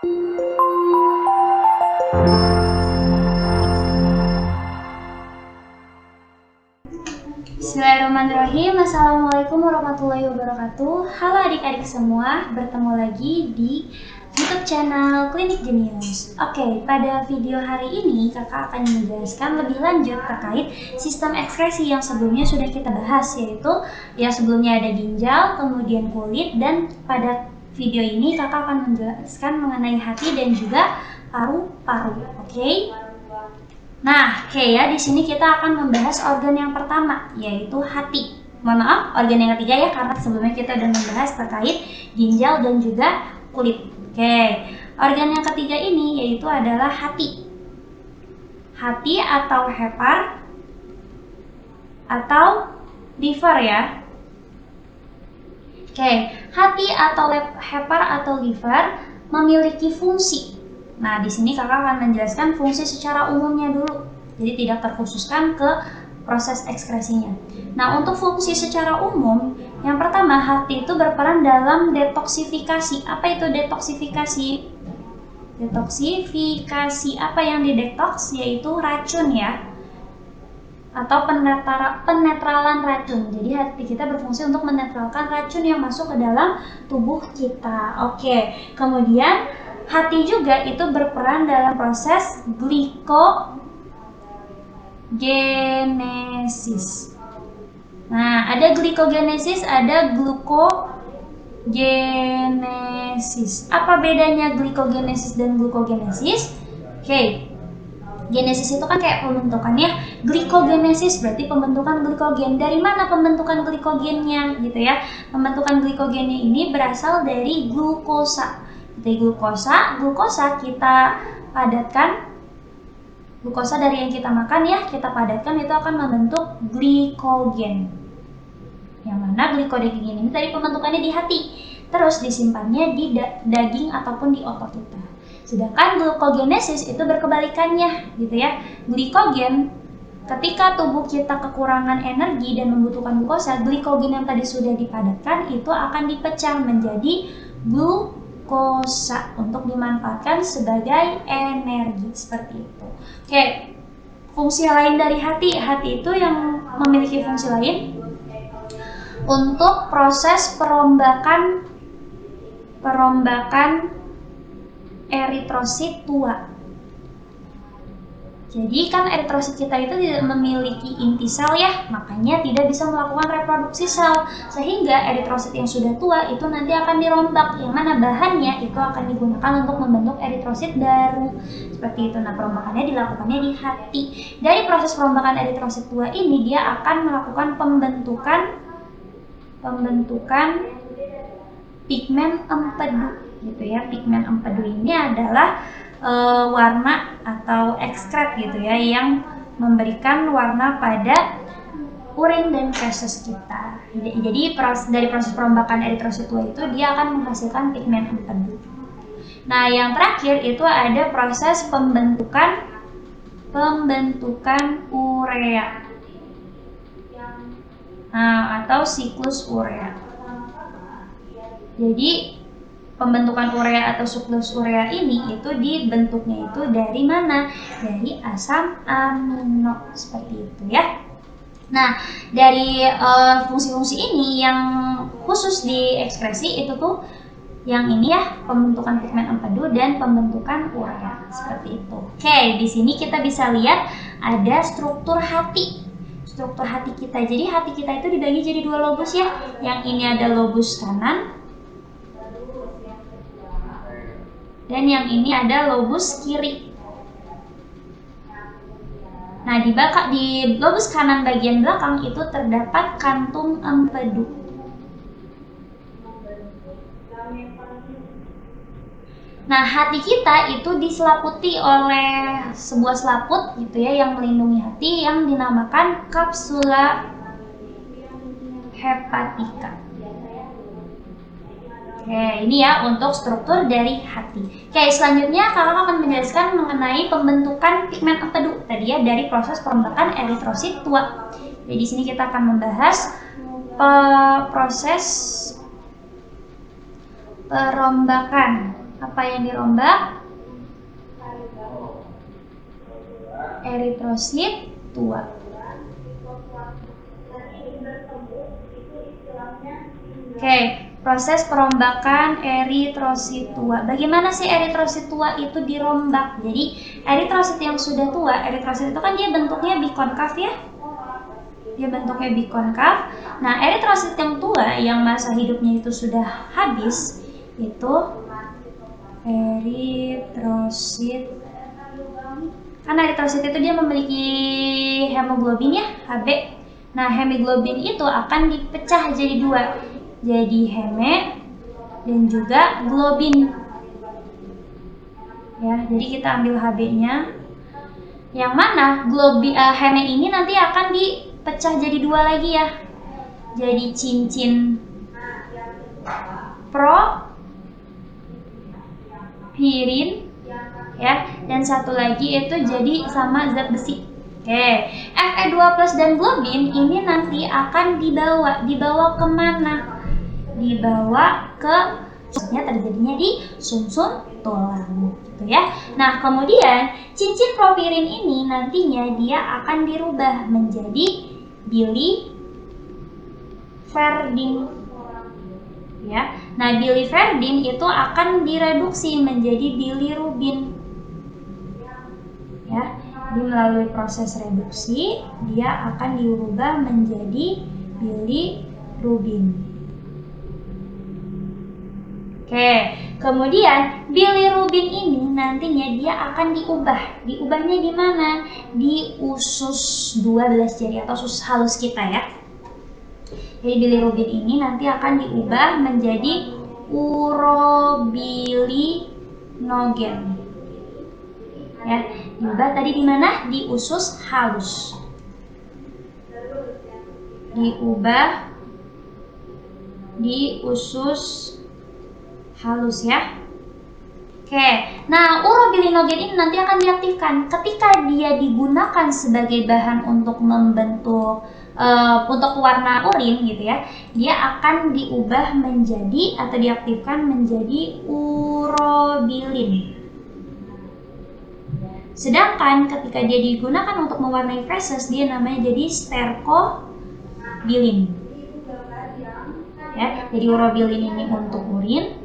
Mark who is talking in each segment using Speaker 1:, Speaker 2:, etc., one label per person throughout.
Speaker 1: Bismillahirrahmanirrahim. Assalamualaikum warahmatullahi wabarakatuh. Halo adik-adik semua, bertemu lagi di YouTube channel Klinik Jenius. Oke, pada video hari ini kakak akan menjelaskan lebih lanjut terkait sistem ekskresi yang sebelumnya sudah kita bahas, yaitu yang sebelumnya ada ginjal, kemudian kulit, dan pada video ini kakak akan menjelaskan mengenai hati dan juga paru-paru. Oke. Nah, ya, di sini kita akan membahas organ yang pertama, yaitu hati. Mohon maaf, organ yang ketiga ya, karena sebelumnya kita sudah membahas terkait ginjal dan juga kulit. Organ yang ketiga ini yaitu adalah hati. Hati atau hepar atau liver ya. Hati atau hepar atau liver memiliki fungsi. Nah, di sini kakak akan menjelaskan fungsi secara umumnya dulu, jadi tidak terkhususkan ke proses ekskresinya. Nah, untuk fungsi secara umum, yang pertama, hati itu berperan dalam detoksifikasi. Apa itu detoksifikasi? Detoksifikasi, apa yang didetoks? Yaitu racun ya, atau penetralan racun. Jadi hati kita berfungsi untuk menetralkan racun yang masuk ke dalam tubuh kita. Kemudian hati juga itu berperan dalam proses glikogenesis. Nah, ada glikogenesis, ada glukogenesis. Apa bedanya glikogenesis dan glukogenesis? Genesis itu kan kayak pembentukannya, glikogenesis berarti pembentukan glikogen. Dari mana pembentukan glikogennya gitu ya? Pembentukan glikogennya ini berasal dari glukosa. Glukosa kita padatkan, glukosa dari yang kita makan ya, kita padatkan, itu akan membentuk glikogen. Yang mana glikogen ini tadi pembentukannya di hati, terus disimpannya di daging ataupun di otot kita. Sedangkan glukogenesis itu berkebalikannya gitu ya. Glikogen, ketika tubuh kita kekurangan energi dan membutuhkan glukosa, glikogen yang tadi sudah dipadatkan itu akan dipecah menjadi glukosa untuk dimanfaatkan sebagai energi, seperti itu. Fungsi lain dari hati itu yang memiliki fungsi lain untuk proses perombakan eritrosit tua. Jadi kan eritrosit kita itu tidak memiliki inti sel ya, makanya tidak bisa melakukan reproduksi sel, sehingga eritrosit yang sudah tua itu nanti akan dirombak, yang mana bahannya itu akan digunakan untuk membentuk eritrosit baru, seperti itu. Nah, perombakannya dilakukannya di hati. Dari proses perombakan eritrosit tua ini, dia akan melakukan pembentukan pigmen empedu gitu ya. Pigmen empedu ini adalah warna atau ekskret gitu ya, yang memberikan warna pada urin dan feses kita. Jadi dari proses perombakan eritrosit tua itu dia akan menghasilkan pigmen empedu. Nah, yang terakhir itu ada proses pembentukan urea. Nah, atau siklus urea. Jadi pembentukan urea atau siklus urea ini itu dibentuknya itu dari mana? Dari asam amino, seperti itu ya. Nah, dari fungsi-fungsi ini yang khusus di ekskresi itu tuh yang ini ya, pembentukan pigmen empedu dan pembentukan urea, seperti itu. Di sini kita bisa lihat ada struktur hati. Struktur hati kita. Jadi hati kita itu dibagi jadi dua lobus ya. Yang ini ada lobus kanan, dan yang ini ada lobus kiri. Nah, di lobus kanan bagian belakang itu terdapat kantung empedu. Nah, hati kita itu diselaputi oleh sebuah selaput gitu ya, yang melindungi hati, yang dinamakan kapsula hepatika. Ini ya untuk struktur dari hati. Selanjutnya kakak akan menjelaskan mengenai pembentukan pigmen empedu tadi ya, dari proses perombakan eritrosit tua. Jadi di sini kita akan membahas proses perombakan Apa yang dirombak? Eritrosit tua. Oke, proses perombakan eritrosit tua. Bagaimana sih eritrosit tua itu dirombak? Jadi, eritrosit yang sudah tua, eritrosit itu kan dia bentuknya bikonkav ya. Dia bentuknya bikonkav. Nah, eritrosit yang tua yang masa hidupnya itu sudah habis, itu eritrosit. Karena eritrosit itu dia memiliki hemoglobin ya, Hb. Nah, hemoglobin itu akan dipecah jadi dua. Jadi heme dan juga globin. Ya, jadi kita ambil Hb-nya. Yang mana heme ini nanti akan dipecah jadi dua lagi ya. Jadi cincin propirin ya, dan satu lagi itu jadi sama zat besi. Oke, Fe2+ dan globin ini nanti akan dibawa kemana? Dibawa ke terjadinya di sumsum tulang gitu ya. Nah, kemudian cincin propirin ini nantinya dia akan dirubah menjadi biliverdin ya. Nah, biliverdin itu akan direduksi menjadi bilirubin ya. Melalui proses reduksi dia akan dirubah menjadi bilirubin. Oke, kemudian bilirubin ini nantinya dia akan diubah. Diubahnya di mana? Di usus 12 jari atau usus halus kita ya. Jadi bilirubin ini nanti akan diubah menjadi urobilinogen. Ya, diubah tadi di mana? Di usus halus. Diubah di usus halus ya. Oke, nah urobilinogen ini nanti akan diaktifkan ketika dia digunakan sebagai bahan untuk membentuk untuk warna urin gitu ya. Dia akan diubah menjadi atau diaktifkan menjadi urobilin. Sedangkan ketika dia digunakan untuk mewarnai feses, dia namanya jadi sterkobilin. Ya, jadi urobilin ini untuk urin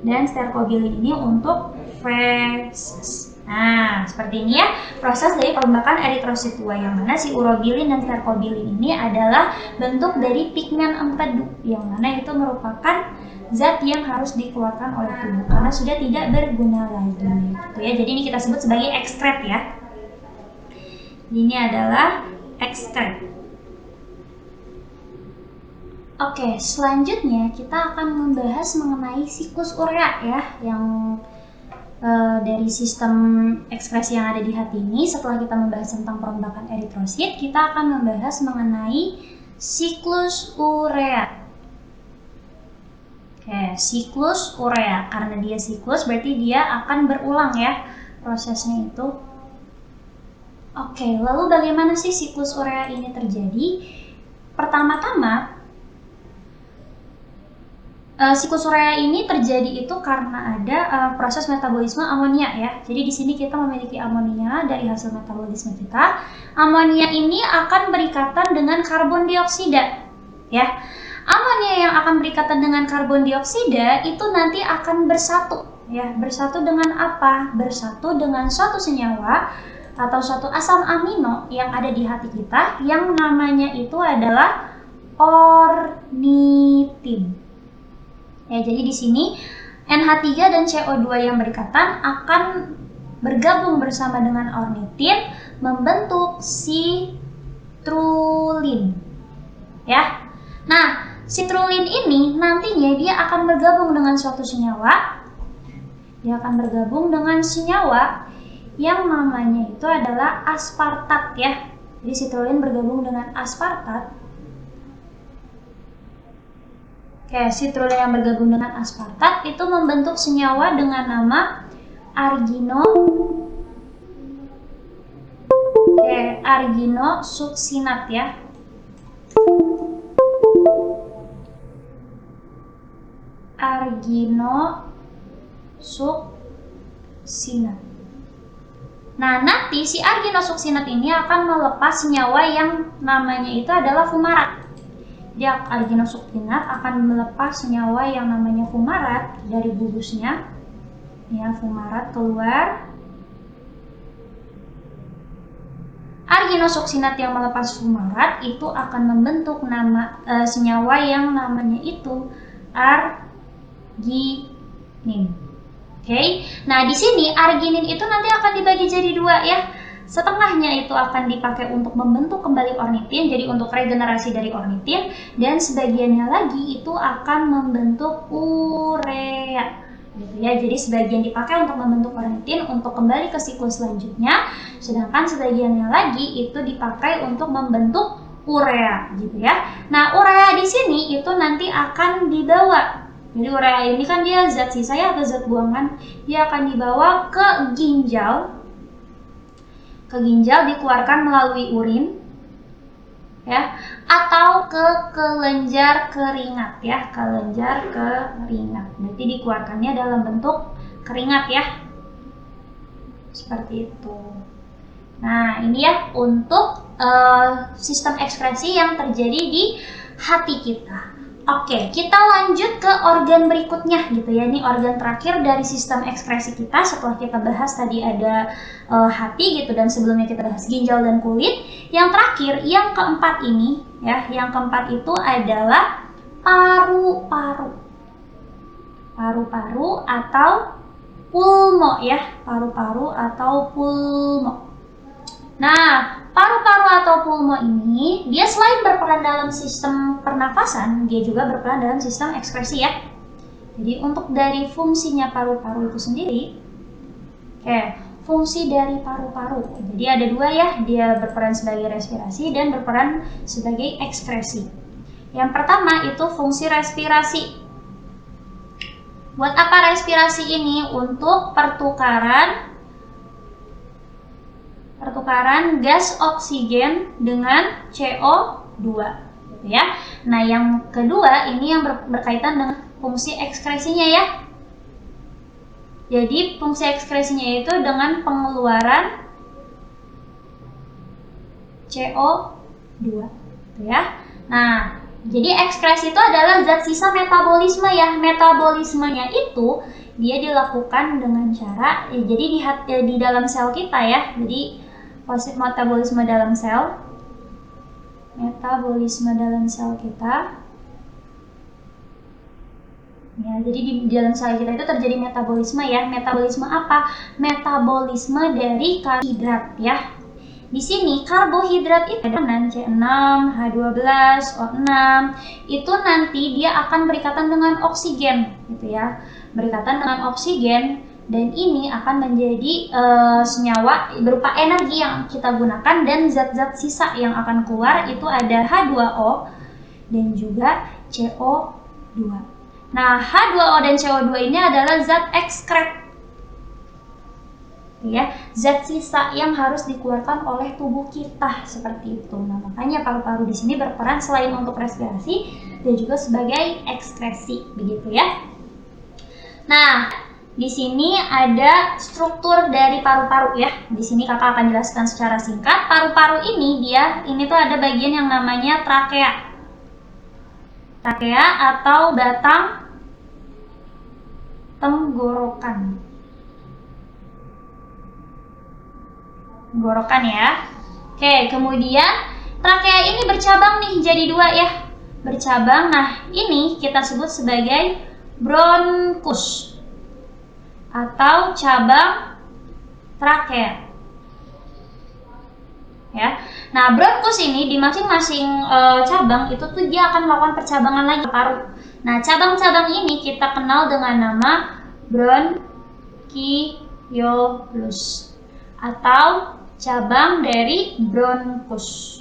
Speaker 1: dan sterkobilin ini untuk feses. Nah, seperti ini ya proses dari perombakan eritrosit tua, yang mana si urobilin dan sterkobilin ini adalah bentuk dari pigmen empedu, yang mana itu merupakan zat yang harus dikeluarkan oleh tubuh karena sudah tidak berguna lagi gitu ya. Jadi ini kita sebut sebagai ekstrak ya. Ini adalah ekstrak. Oke, selanjutnya kita akan membahas mengenai siklus urea ya, yang dari sistem ekskresi yang ada di hati ini. Setelah kita membahas tentang perombakan eritrosit, kita akan membahas mengenai siklus urea. Oke, siklus urea. Karena dia siklus berarti dia akan berulang ya prosesnya itu. Oke, lalu bagaimana sih siklus urea ini terjadi? Pertama-tama, siklus urea ini terjadi itu karena ada proses metabolisme amonia ya. Jadi di sini kita memiliki amonia dari hasil metabolisme kita. Amonia ini akan berikatan dengan karbon dioksida ya. Amonia yang akan berikatan dengan karbon dioksida itu nanti akan bersatu ya. Bersatu dengan apa? Bersatu dengan suatu senyawa atau suatu asam amino yang ada di hati kita yang namanya itu adalah ornitin. Ya, jadi di sini NH3 dan CO2 yang berikatan akan bergabung bersama dengan ornitin membentuk citrulline. Ya. Nah, citrulline ini nantinya dia akan bergabung dengan suatu senyawa. Dia akan bergabung dengan senyawa yang namanya itu adalah aspartat ya. Jadi citrulline bergabung dengan aspartat. Oke, citrulline yang bergabung dengan aspartat itu membentuk senyawa dengan nama arginosuksinat ya. suksinat. Nah, nanti si arginosuksinat ini akan melepas senyawa yang namanya itu adalah fumarat. Jadi arginosuksinat akan melepas senyawa yang namanya fumarat dari gugusnya. Ya, fumarat keluar. Arginosuksinat yang melepas fumarat itu akan membentuk senyawa yang namanya itu arginin. Oke, nah di sini arginin itu nanti akan dibagi jadi dua ya. Setengahnya itu akan dipakai untuk membentuk kembali ornitin, jadi untuk regenerasi dari ornitin, dan sebagiannya lagi itu akan membentuk urea. Gitu ya, jadi sebagian dipakai untuk membentuk ornitin untuk kembali ke siklus selanjutnya, sedangkan sebagiannya lagi itu dipakai untuk membentuk urea, gitu ya. Nah, urea di sini itu nanti akan dibawa. Jadi urea ini kan dia zat sisa ya atau zat buangan, dia akan dibawa ke ginjal. Ke ginjal dikeluarkan melalui urin ya, atau ke kelenjar keringat ya, kelenjar keringat. Berarti dikeluarkannya dalam bentuk keringat ya. Seperti itu. Nah, ini ya untuk sistem ekskresi yang terjadi di hati kita. Oke, kita lanjut ke organ berikutnya gitu ya. Ini organ terakhir dari sistem ekskresi kita setelah kita bahas tadi ada hati gitu, dan sebelumnya kita bahas ginjal dan kulit. Yang terakhir, yang keempat ini ya, yang keempat itu adalah paru-paru. Paru-paru atau pulmo ya, paru-paru atau pulmo. Nah, paru-paru atau pulmo ini dia selain berperan dalam sistem pernafasan, dia juga berperan dalam sistem ekskresi ya. Jadi untuk dari fungsinya paru-paru itu sendiri, fungsi dari paru-paru. Jadi ada dua ya, dia berperan sebagai respirasi dan berperan sebagai ekskresi. Yang pertama itu fungsi respirasi. Buat apa respirasi ini? Untuk pertukaran gas oksigen dengan CO2 gitu ya. Nah, yang kedua ini yang berkaitan dengan fungsi ekskresinya ya. Jadi fungsi ekskresinya itu dengan pengeluaran CO2 gitu ya. Nah, jadi ekskresi itu adalah zat sisa metabolisme ya. Metabolismenya itu dia dilakukan dengan cara jadi di dalam sel kita ya. Jadi metabolisme dalam sel kita ya, jadi di dalam sel kita itu terjadi metabolisme ya. Metabolisme apa? Metabolisme dari karbohidrat ya. Di sini karbohidrat itu ada C6, H12, O6 itu nanti dia akan berikatan dengan oksigen gitu ya. Berikatan dengan oksigen, dan ini akan menjadi senyawa berupa energi yang kita gunakan, dan zat-zat sisa yang akan keluar itu ada H2O dan juga CO2. Nah, H2O dan CO2 ini adalah zat ekskret ya, zat sisa yang harus dikeluarkan oleh tubuh kita seperti itu. Nah, makanya paru-paru di sini berperan selain untuk respirasi dan juga sebagai ekskresi begitu ya. Nah, di sini ada struktur dari paru-paru ya. Di sini kakak akan jelaskan secara singkat. Paru-paru ini tuh ada bagian yang namanya trakea. Trakea atau batang tenggorokan. Tenggorokan ya. Oke, kemudian trakea ini bercabang nih jadi dua ya. Bercabang. Nah, ini kita sebut sebagai bronkus atau cabang trakea ya. Nah, bronkus ini di masing-masing cabang itu tuh dia akan melakukan percabangan lagi ke paru. Nah, cabang-cabang ini kita kenal dengan nama bronkiolus atau cabang dari bronkus.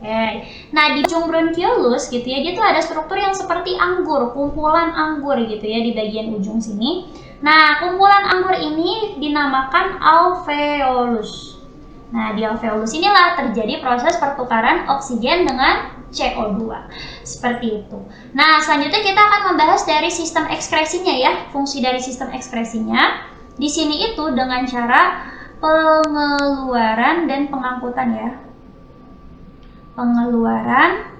Speaker 1: Nah, di ujung bronkiolus gitu ya, dia tuh ada struktur yang seperti anggur, kumpulan anggur gitu ya di bagian ujung sini. Nah, kumpulan anggur ini dinamakan alveolus. Nah, di alveolus inilah terjadi proses pertukaran oksigen dengan CO2. Seperti itu. Nah, selanjutnya kita akan membahas dari sistem ekskresinya ya. Fungsi dari sistem ekskresinya di sini itu dengan cara pengeluaran dan pengangkutan ya. Pengeluaran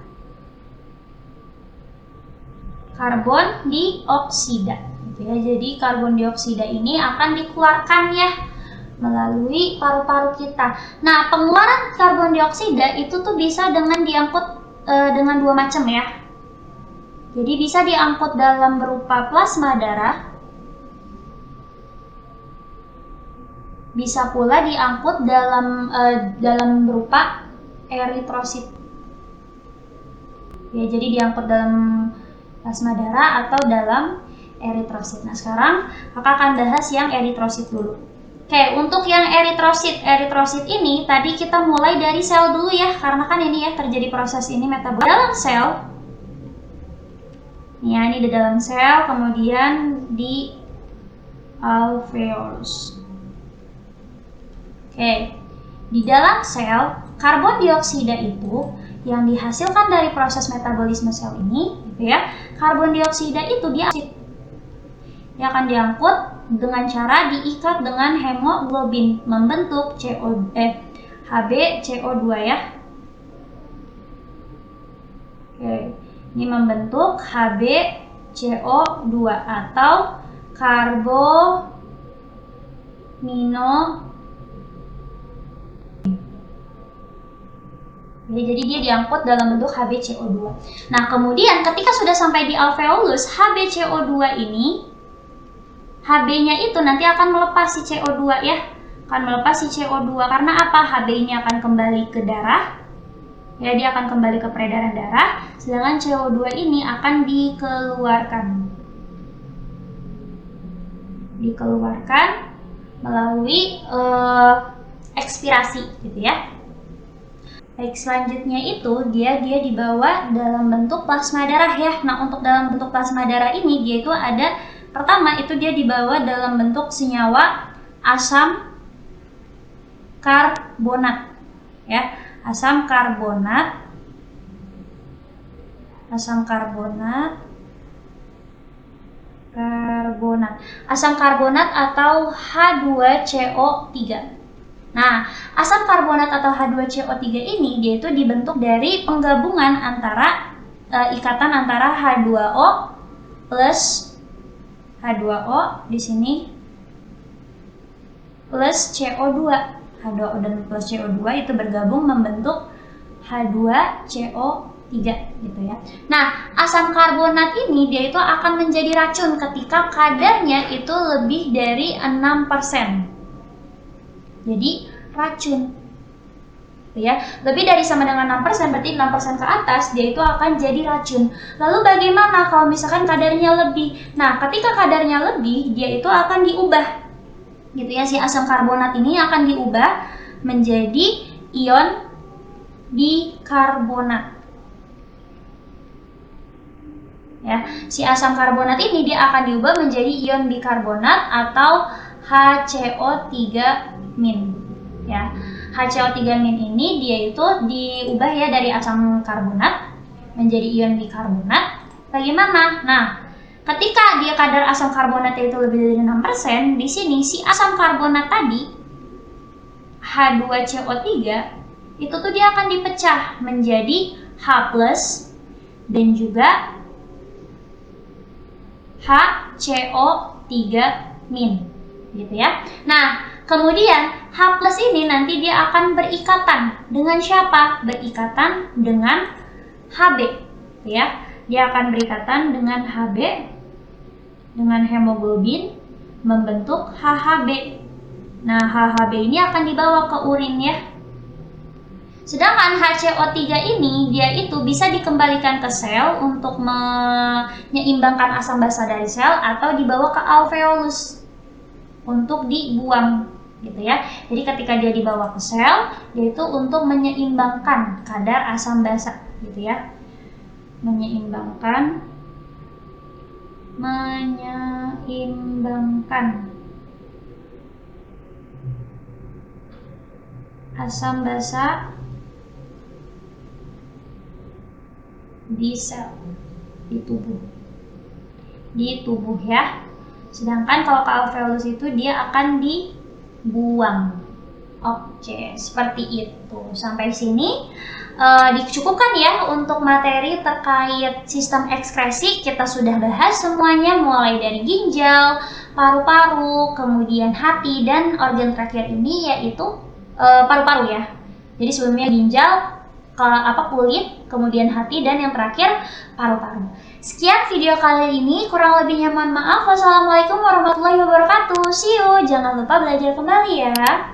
Speaker 1: karbon dioksida. Gitu ya. Jadi karbon dioksida ini akan dikeluarkan ya melalui paru-paru kita. Nah, pengeluaran karbon dioksida itu tuh bisa dengan diangkut dengan dua macam ya. Jadi bisa diangkut dalam berupa plasma darah, bisa pula diangkut dalam berupa eritrosit. Ya, jadi diangkut dalam plasma darah atau dalam eritrosit. Nah, sekarang kakak akan bahas yang eritrosit dulu. Oke, untuk yang eritrosit ini tadi kita mulai dari sel dulu ya, karena kan ini ya terjadi proses ini metabolisme dalam sel. Ya, ini di dalam sel, kemudian di alveolus. Oke, di dalam sel karbon dioksida itu yang dihasilkan dari proses metabolisme sel ini, gitu ya. Karbon dioksida itu dia akan diangkut dengan cara diikat dengan hemoglobin membentuk HbCO2 ya. Oke, ini membentuk HbCO2 atau karbonino. Jadi dia diangkut dalam bentuk HbCO2. Nah, kemudian ketika sudah sampai di alveolus, HbCO2 ini Hb-nya itu nanti akan melepas si CO2 ya. Akan melepas si CO2 karena apa? Hb ini akan kembali ke darah. Ya, dia akan kembali ke peredaran darah, sedangkan CO2 ini akan dikeluarkan melalui ekspirasi gitu ya. Baik, selanjutnya itu dia dibawa dalam bentuk plasma darah ya. Nah, untuk dalam bentuk plasma darah ini dia itu ada pertama itu dia dibawa dalam bentuk senyawa asam karbonat ya. Asam karbonat atau H2CO3. Nah, asam karbonat atau H2CO3 ini dia itu dibentuk dari penggabungan antara ikatan antara H2O plus H2O di sini plus CO2. H2O dan plus CO2 itu bergabung membentuk H2CO3 gitu ya. Nah, asam karbonat ini dia itu akan menjadi racun ketika kadarnya itu lebih dari 6%. Jadi racun ya, lebih dari sama dengan 6%, berarti 6% ke atas dia itu akan jadi racun. Lalu bagaimana kalau misalkan kadarnya lebih? Nah, ketika kadarnya lebih dia itu akan diubah gitu ya, si asam karbonat ini akan diubah menjadi ion bikarbonat ya. Si asam karbonat ini dia akan diubah menjadi ion bikarbonat atau HCO3- ya. HCO3- ini dia itu diubah ya dari asam karbonat menjadi ion bikarbonat. Bagaimana? Nah, ketika dia kadar asam karbonatnya itu lebih dari 6%, di sini si asam karbonat tadi H2CO3 itu tuh dia akan dipecah menjadi H+ dan juga HCO3- gitu ya. Nah, kemudian H+ ini nanti dia akan berikatan dengan siapa? Berikatan dengan Hb ya. Dia akan berikatan dengan Hb dengan hemoglobin membentuk HHB. Nah, HHB ini akan dibawa ke urin ya. Sedangkan HCO3 ini dia itu bisa dikembalikan ke sel untuk menyeimbangkan asam basa dari sel atau dibawa ke alveolus untuk dibuang gitu ya. Jadi ketika dia dibawa ke sel, yaitu untuk menyeimbangkan kadar asam basa gitu ya. Menyeimbangkan asam basa di sel di tubuh ya. Sedangkan kalau ke alveolus itu dia akan dibuang. Oke, seperti itu. Sampai sini dicukupkan ya untuk materi terkait sistem ekskresi. Kita sudah bahas semuanya mulai dari ginjal, paru-paru, kemudian hati, dan organ terakhir ini yaitu paru-paru ya. Jadi sebelumnya ginjal, kulit, kemudian hati, dan yang terakhir paru-paru. Sekian video kali ini, kurang lebihnya mohon maaf. Wassalamualaikum warahmatullahi wabarakatuh. See you, jangan lupa belajar kembali ya.